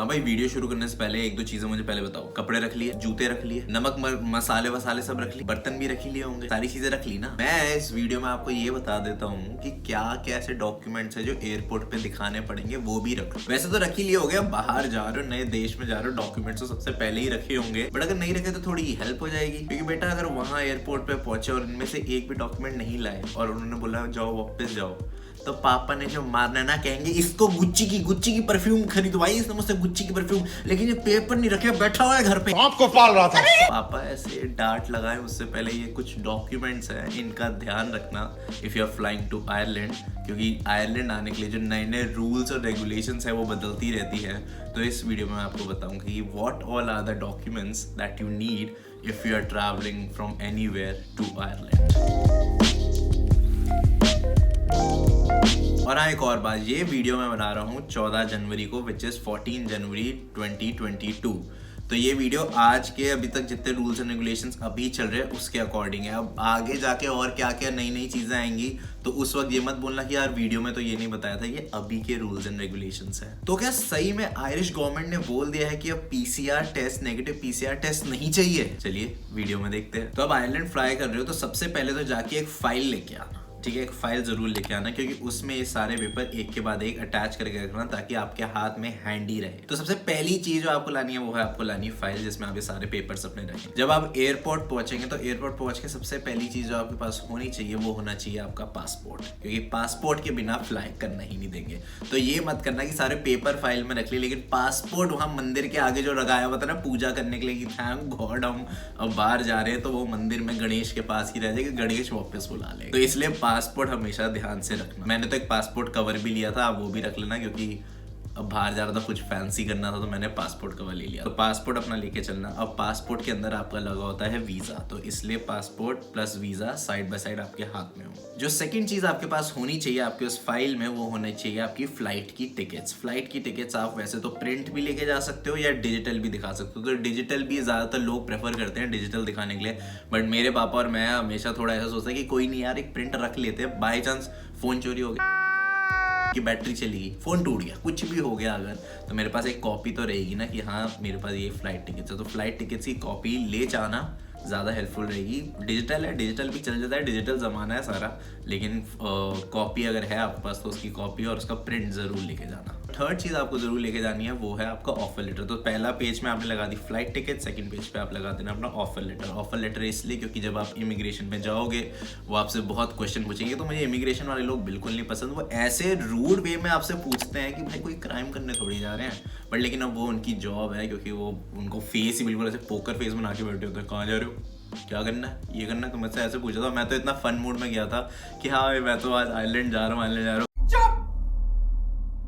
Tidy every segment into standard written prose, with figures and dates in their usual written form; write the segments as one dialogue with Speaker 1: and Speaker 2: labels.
Speaker 1: हाँ भाई, वीडियो शुरू करने से पहले एक दो चीजें मुझे पहले बताओ। कपड़े रख लिए, जूते रख लिए, नमक मसाले वसाले सब रख लिए, बर्तन भी रख लिए होंगे, सारी चीजें रख ली ना। मैं इस वीडियो में आपको ये बता देता हूँ कि क्या क्या ऐसे डॉक्यूमेंट्स है जो एयरपोर्ट पे दिखाने पड़ेंगे, वो भी रख लो। वैसे तो रख ही लिए हो गया, बाहर जा रहे हो, नए देश में जा रहे हो, डॉक्यूमेंट्स तो सबसे पहले ही रखे होंगे, बट अगर नहीं रखे तो थोड़ी हेल्प हो जाएगी। क्योंकि बेटा अगर वहां एयरपोर्ट पे पहुंचे और इनमें से एक भी डॉक्यूमेंट नहीं लाए और उन्होंने बोला जाओ वापस जाओ, तो पापा ने जो मारना ना, कहेंगे इसको गुच्ची की परफ्यूम खरीदवाई इसने मुझसे, गुच्ची की परफ्यूम, लेकिन ये पेपर नहीं रखे, बैठा हुआ है घर पे, आपको पाल रहा था। पापा ऐसे डांट लगाए उससे पहले ये कुछ डॉक्यूमेंट्स हैं, इनका ध्यान रखना if you are flying to Ireland, क्योंकि आयरलैंड आने के लिए जो नए नए रूल्स और रेगुलेशंस है वो बदलती रहती है। तो इस वीडियो में मैं आपको बताऊंगा कि what all are the documents that you need if you are travelling from anywhere to Ireland. और हाँ, एक और बात, ये वीडियो मैं बना रहा हूँ 14 जनवरी को, विच इज 14 जनवरी 2022। तो ये वीडियो आज के अभी तक जितने रूल्स एंड रेगुलेशंस अभी चल रहे हैं उसके अकॉर्डिंग है। अब आगे जाके और क्या क्या नई नई चीजें आएंगी तो उस वक्त ये मत बोलना कि यार वीडियो में तो ये नहीं बताया था, ये अभी के रूल्स एंड रेगुलेशंस है। तो क्या सही में आयरिश गवर्नमेंट ने बोल दिया है कि अब PCR test, negative PCR test नहीं चाहिए? चलिए वीडियो में देखते हैं। तो अब आयरलैंड फ्लाई कर रहे हो तो सबसे पहले तो जाके एक फाइल लेके आना, ठीक है? एक फाइल जरूर लेके आना, क्योंकि उसमें ये सारे पेपर एक के बाद एक अटैच करके रखना ताकि आपके हाथ में हैंडी रहे। तो सबसे पहली चीज जो आपको लानी है वो है आपको लानी है फाइल, जिसमें आप ये सारे पेपर्स अपने रखें। जब आप एयरपोर्ट पहुंचेंगे तो एयरपोर्ट पहुंच के सबसे पहली चीज जो आपके पास होनी चाहिए वो होना चाहिए आपका पासपोर्ट, क्योंकि पासपोर्ट के बिना फ्लाई करना ही नहीं देंगे। तो ये मत करना कि सारे पेपर फाइल में रख लिए, लेकिन पासपोर्ट वहां मंदिर के आगे जो लगाया हुआ था ना पूजा करने के लिए कि थैंक गॉड हम अब बाहर जा रहे हैं, तो वो मंदिर में गणेश के पास ही रह जाएगा, गणेश वापस बुला लेगा। तो इसलिए पासपोर्ट हमेशा ध्यान से रखना। मैंने तो एक पासपोर्ट कवर भी लिया था, आप वो भी रख लेना, क्योंकि अब बाहर जा रहा था, कुछ फैंसी करना था तो मैंने पासपोर्ट कवर ले लिया। तो पासपोर्ट अपना लेके चलना। अब पासपोर्ट के अंदर आपका लगा होता है वीजा, तो इसलिए passport plus visa side by side आपके हाथ में हो। जो सेकंड चीज आपके पास होनी चाहिए आपके उस फाइल में वो होनी चाहिए आपकी फ्लाइट की टिकट्स। फ्लाइट की टिकट्स आप वैसे तो प्रिंट भी लेके जा सकते हो या डिजिटल भी दिखा सकते हो। तो डिजिटल भी ज्यादातर लोग प्रेफर करते हैं डिजिटल दिखाने के लिए, बट मेरे पापा और मैं हमेशा थोड़ा ऐसा सोचता है कि कोई नहीं यार, एक प्रिंट रख लेते हैं, बाई चांस फोन चोरी हो गया कि बैटरी चली गई, फोन टूट गया, कुछ भी हो गया अगर, तो मेरे पास एक कॉपी तो रहेगी ना कि हाँ मेरे पास ये फ्लाइट टिकट्स है। तो फ्लाइट टिकट्स की कॉपी ले जाना ज़्यादा हेल्पफुल रहेगी। डिजिटल है, डिजिटल भी चल जाता है, डिजिटल ज़माना है सारा, लेकिन कॉपी अगर है आपके पास तो उसकी कॉपी और उसका प्रिंट ज़रूर लेके जाना। थर्ड चीज़ आपको ज़रूर लेके जानी है वो है आपका ऑफर लेटर। तो पहला पेज में आपने लगा दी फ्लाइट टिकट, सेकंड पेज पे आप लगा देना अपना ऑफर लेटर। ऑफर लेटर इसलिए क्योंकि जब आप इमिग्रेशन में जाओगे वो आपसे बहुत क्वेश्चन पूछेंगे। तो मुझे इमिग्रेशन वाले लोग बिल्कुल नहीं पसंद, वो ऐसे रूड वे में आपसे पूछते हैं कि भाई कोई क्राइम करने थोड़ी जा रहे हैं, बट लेकिन अब वो उनकी जॉब है, क्योंकि वो उनको फेस ही बिल्कुल ऐसे पोकर फेस बना के बैठे होते हैं। कहाँ जा रहे हो, क्या करना है, ये करना है, तो मुझसे ऐसे पूछा था। मैं तो इतना फन मूड में गया था कि हाँ मैं तो आज आइलैंड जा रहा हूँ, आइलैंड जा रहा हूँ।
Speaker 2: चुप,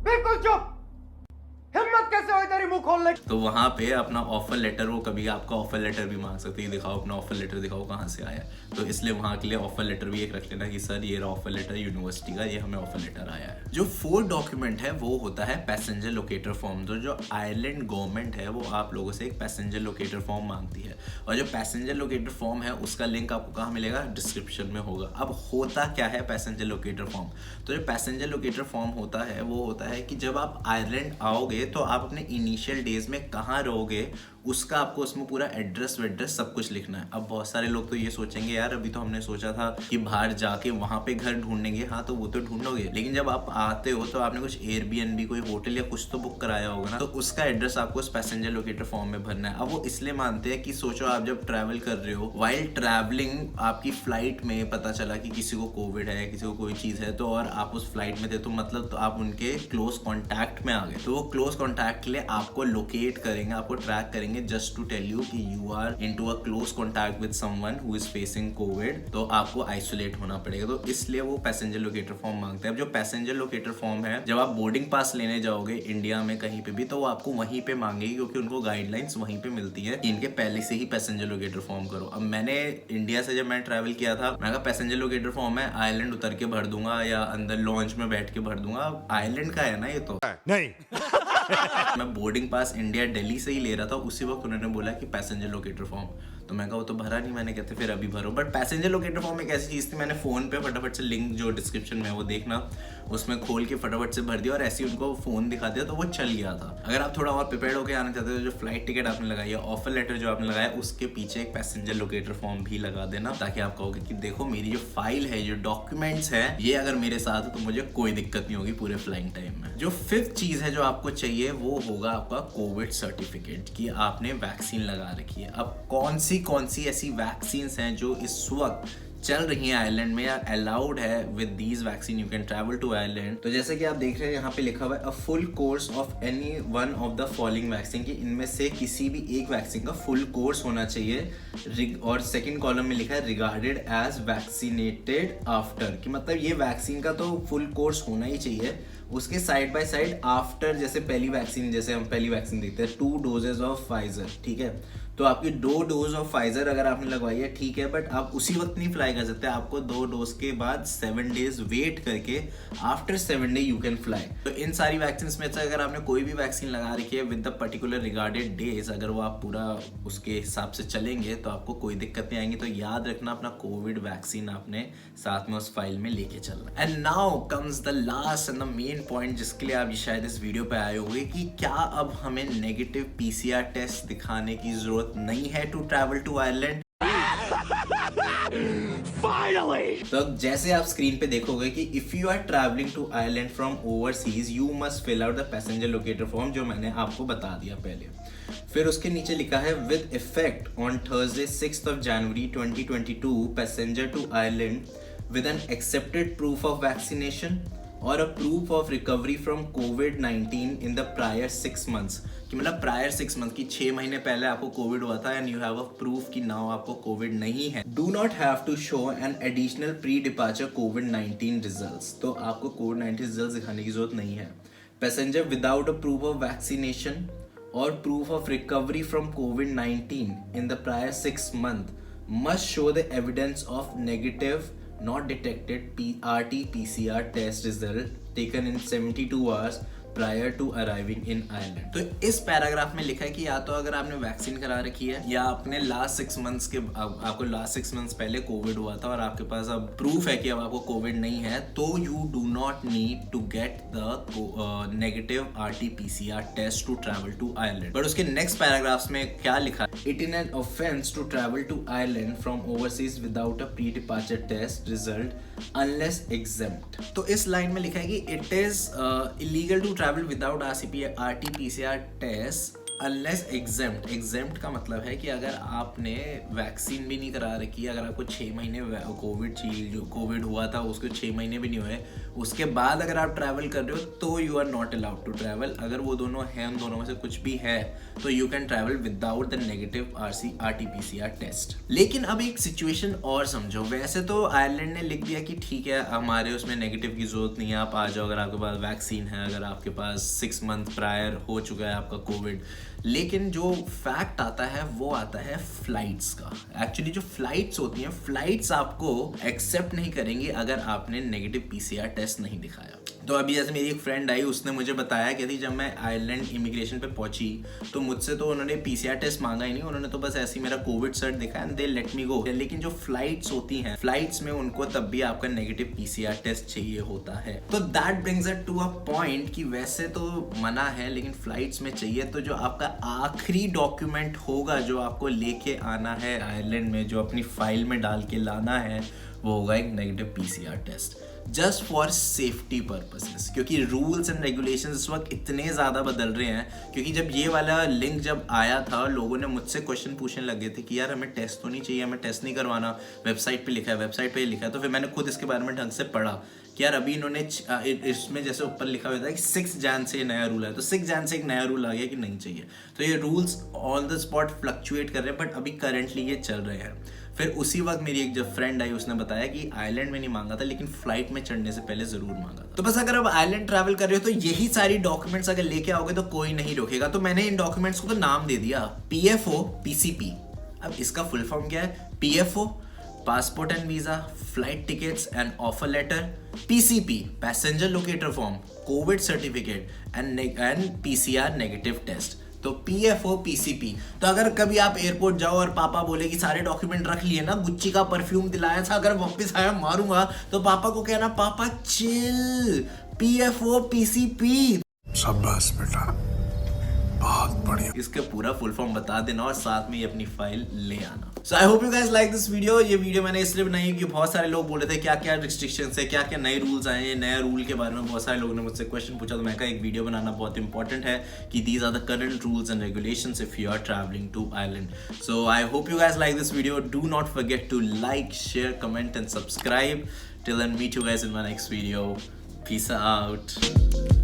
Speaker 2: बिल्कुल चुप, हिम्मत कैसे हुई तेरी मुंह खोलने की?
Speaker 1: तो वहाँ पे अपना ऑफर लेटर, वो कभी आपका ऑफर लेटर भी मांग सकते हैं, दिखाओ अपना ऑफर लेटर दिखाओ कहाँ से आया। तो इसलिए वहाँ के लिए ऑफर लेटर भी एक रख लेना कि सर ये ऑफर लेटर यूनिवर्सिटी का, ये हमें ऑफर लेटर आया है। जो फोर्थ डॉक्यूमेंट है वो होता है पैसेंजर लोकेटर फॉर्म। तो जो आयरलैंड गवर्नमेंट है वो आप लोगों से एक पैसेंजर लोकेटर फॉर्म मांगती है, और जो पैसेंजर लोकेटर फॉर्म है उसका लिंक आपको कहाँ मिलेगा, डिस्क्रिप्शन में होगा। अब होता क्या है पैसेंजर लोकेटर फॉर्म? तो जो पैसेंजर लोकेटर फॉर्म होता है वो होता है कि जब आप आयरलैंड आओगे तो आप अपने इनिशियल डेज में कहाँ रहोगे उसका आपको उसमें पूरा एड्रेस वेड्रेस सब कुछ लिखना है। अब बहुत सारे लोग तो ये सोचेंगे यार अभी तो हमने सोचा था कि बाहर जाके वहां पे घर ढूंढेंगे। हाँ तो वो तो ढूंढोगे, लेकिन जब आप आते हो तो आपने कुछ एयरबीएनबी कोई होटल या कुछ तो बुक कराया होगा ना, तो उसका एड्रेस आपको उस पैसेंजर लोकेटर फॉर्म में भरना है। अब वो इसलिए मानते हैं कि सोचो आप जब ट्रैवल कर रहे हो, वाइल ट्रैवलिंग आपकी फ्लाइट में पता चला कि किसी को कोविड है, किसी को कोई चीज है, तो और आप उस फ्लाइट में थे तो मतलब तो आप उनके क्लोज कॉन्टैक्ट में आ गए, तो वो क्लोज कॉन्टैक्ट के लिए आपको लोकेट करेंगे, आपको ट्रैक करेंगे जस्ट टू टेल यू कि you are into a close contact with someone who is facing Covid, तो आपको आइसोलेट होना पड़ेगा। तो इसलिए वो पैसेंजर लोकेटर फॉर्म मांगते हैं। अब जो पैसेंजर लोकेटर फॉर्म है जब आप बोर्डिंग पास लेने जाओगे इंडिया में कहीं पे भी, तो वो आपको वहीं पे मांगेगी, क्योंकि उनको गाइडलाइंस वहीं पे मिलती है कि इनके पहले से ही पैसेंजर लोकेटर फॉर्म करो। अब मैंने इंडिया से जब मैं ट्रैवल किया था, मैं कहा पैसेंजर लोकेटर फॉर्म है, आइलैंड उतर के भर दूंगा या अंदर लॉन्च में बैठ के भर दूंगा, आइलैंड का है ना ये तो नहीं। मैं बोर्डिंग पास इंडिया दिल्ली से ही ले रहा था, उसी वक्त उन्होंने बोला कि पैसेंजर लोकेटर फॉर्म, तो मैं कहा वो तो भरा नहीं मैंने, कहते फिर अभी भरो। बट पैसेंजर लोकेटर फॉर्म एक ऐसी चीज़ थी, मैंने फ़ोन पे फटाफट से लिंक जो डिस्क्रिप्शन में है वो देखना, उसमें खोल के फटाफट से भर दिया और ऐसे ही उनको फ़ोन दिखा दिया तो वो चल गया था। अगर आप थोड़ा और प्रिपेयर होकर आना चाहते हो, जो फ्लाइट टिकट आपने लगाई है, ऑफर लेटर जो आपने लगाया, उसके पीछे एक पैसेंजर लोकेटर फॉर्म भी लगा देना, ताकि आप कहोगे कि देखो मेरी जो फाइल है, जो डॉक्यूमेंट्स है, ये अगर मेरे साथ है तो मुझे कोई दिक्कत नहीं होगी पूरे फ्लाइंग टाइम में। जो 5th चीज़ है जो आपको चाहिए वो होगा आपका कोविड सर्टिफिकेट, कि आपने वैक्सीन लगा रखी है। अब कौन सी ऐसी वैक्सीन हैं जो इस वक्त चल रही है आयरलैंड में या अलाउड है, with these vaccine you can travel to Ireland. तो जैसे कि आप देख रहे हैं यहाँ पे लिखा हुआ है a full course of any one of the following vaccine, कि इनमें से किसी भी एक वैक्सीन का फुल कोर्स होना चाहिए। और सेकंड कॉलम में लिखा है रिगार्डेड एज वैक्सीनेटेड आफ्टर, कि मतलब ये वैक्सीन का तो फुल कोर्स होना ही चाहिए। उसके साइड बाय साइड आफ्टर, जैसे पहली वैक्सीन, जैसे हम पहली वैक्सीन देखते हैं 2 डोजेज ऑफ फाइजर, ठीक है, तो आपकी 2 डोज ऑफ फाइजर अगर आपने लगवाई है ठीक है, बट आप उसी वक्त नहीं फ्लाई कर सकते, आपको 2 डोज के बाद 7 डेज वेट करके after 7 day you can fly. तो इन सारी वैक्सीन में से अगर आपने कोई भी वैक्सीन लगा रखी है with the particular regarded days, अगर वो आप पूरा उसके हिसाब से चलेंगे तो आपको कोई दिक्कत नहीं आएंगी। तो याद रखना अपना कोविड वैक्सीन आपने साथ में उस फाइल में लेके चलना। And now comes the last and the main point जिसके लिए आप शायद इस वीडियो पे आए होंगे, कि क्या अब हमें नेगेटिव PCR टेस्ट दिखाने की जरूरत नहीं है to travel to Ireland. Finally! तो जैसे आप स्क्रीन पे देखोगे कि if you are travelling to Ireland from overseas you must fill out the passenger locator form, जो मैंने आपको बता दिया पहले। फिर उसके नीचे लिखा है with effect on Thursday 6th of January 2022 passenger to Ireland with an accepted proof of vaccination or a proof of recovery from कोविड-19 इन द प्रायर 6 months, कि मतलब प्रायर 6 मंथ की 6 महीने पहले आपको कोविड हुआ था and you have a proof कि नाउ आपको कोविड नहीं है। Do not have to show an additional pre departure कोविड-19 रिजल्ट्स, तो आपको कोविड-19 रिजल्ट्स दिखाने की जरूरत नहीं है। Passenger without a proof of vaccination or proof of recovery from कोविड-19 in the prior 6 month must show the evidence of negative not detected RT-PCR test result taken in 72 hours prior to arriving in Ireland. तो इस paragraph में लिखा है कि या तो अगर आपने वैक्सीन करा रखी है या आपने लास्ट 6 मंथ्स के आपको लास्ट 6 मंथ्स पहले कोविड हुआ था और आपके पास अब प्रूफ है कि अब आपको कोविड नहीं है, तो you do not need to get the negative RT-PCR test to travel to Ireland. But उसके नेक्स्ट पैराग्राफ्स में क्या लिखा है, it is an offence to travel to Ireland from overseas without a pre departure test result unless exempt. तो इस line में लिखा है कि it is illegal to travel without RT-PCR test unless exempt। exempt का मतलब है कि अगर आपने वैक्सीन भी नहीं करा रखी है, अगर आपको 6 महीने कोविड हुआ था उसके 6 महीने भी नहीं हुए, उसके बाद अगर आप ट्रैवल कर रहे हो तो you are not allowed to travel. अगर वो दोनों हैं, उन दोनों में से कुछ भी है, तो you can travel without the negative RT-PCR test. लेकिन अब एक सिचुएशन और समझो, वैसे तो आयरलैंड ने लिख दिया कि ठीक है हमारे उसमें नेगेटिव की जरूरत नहीं है, आप आ जाओ अगर आपके पास वैक्सीन है, अगर आपके पास 6 मंथ प्रायर हो चुका है आपका कोविड। लेकिन जो फैक्ट आता है वो आता है फ्लाइट्स का। एक्चुअली जो फ्लाइट्स होती हैं, फ्लाइट्स आपको एक्सेप्ट नहीं करेंगी अगर आपने नेगेटिव PCR टेस्ट नहीं दिखाया। तो अभी जैसे मेरी एक फ्रेंड आई, उसने मुझे बताया कि जब मैं आयरलैंड इमिग्रेशन पे पहुंची तो मुझसे तो उन्होंने PCR टेस्ट मांगा ही नहीं, उन्होंने तो बस ऐसे ही मेरा कोविड सर्ट दिखा एंड दे लेट मी गो। लेकिन जो फ्लाइट्स होती हैं, फ्लाइट्स में उनको तब भी आपका नेगेटिव PCR टेस्ट चाहिए होता है। तो that brings us to a point कि वैसे तो मना है लेकिन फ्लाइट्स में चाहिए। तो जो आपका आखिरी डॉक्यूमेंट होगा जो आपको लेके आना है आयरलैंड में, जो अपनी फाइल में डाल के लाना है, वो होगा एक negative PCR test, just for safety purposes. क्योंकि रूल्स एंड रेगुलेशंस इस वक्त इतने ज़्यादा बदल रहे हैं, क्योंकि जब ये वाला लिंक जब आया था लोगों ने मुझसे क्वेश्चन पूछने लगे थे कि यार हमें टेस्ट तो नहीं चाहिए, हमें टेस्ट नहीं करवाना, वेबसाइट पे लिखा है, वेबसाइट पे लिखा है। तो फिर मैंने खुद इसके बारे में ढंग से पढ़ा कि यार अभी इन्होंने इसमें जैसे ऊपर लिखा हुआ था कि 6 जन से नया रूल है, तो 6 जन से एक नया रूल आ गया कि नहीं चाहिए। तो ये rules on the spot fluctuate कर रहे हैं, बट अभी करंटली ये चल रहे हैं। फिर उसी वक्त मेरी एक जब फ्रेंड आई उसने बताया कि आयरलैंड में नहीं मांगा था लेकिन फ्लाइट में चढ़ने से पहले जरूर मांगा था। तो बस अगर अब आयरलैंड ट्रैवल कर रहे हो तो यही सारी डॉक्यूमेंट्स अगर लेके आओगे तो कोई नहीं रोकेगा। तो मैंने इन डॉक्यूमेंट्स को तो नाम दे दिया PFO PCP। अब इसका फुल फॉर्म क्या है? PFO passport and visa, flight tickets and offer letter, PCP passenger locator form, covid certificate and PCR negative test. तो PFO PCP। तो अगर कभी आप एयरपोर्ट जाओ और पापा बोले कि सारे डॉक्यूमेंट रख लिए ना, गुच्ची का परफ्यूम दिलाया था, अगर वापस आया मारूंगा, तो पापा को कहना पापा चिल, PFO PCP।
Speaker 3: शाबाश बेटा, बहुत बढ़िया।
Speaker 1: इसका पूरा फुल फॉर्म बता देना और साथ में ही अपनी फाइल ले आना। So I hope you guys like this video. ये वीडियो मैंने इसलिए बनाई है कि बहुत सारे लोग बोल रहे थे क्या क्या रिस्ट्रिक्शंस है, क्या क्या नए रूल्स आए हैं, नया रूल के बारे में बहुत सारे लोगों ने मुझसे क्वेश्चन पूछा, तो मैं कहा एक वीडियो बनाना बहुत इंपॉर्टेंट है कि these are the current rules and regulations if you are travelling to island. So I hope you guys like this video. Do not forget to like, share, comment and subscribe. Till then, meet you guys in my next video. Peace out.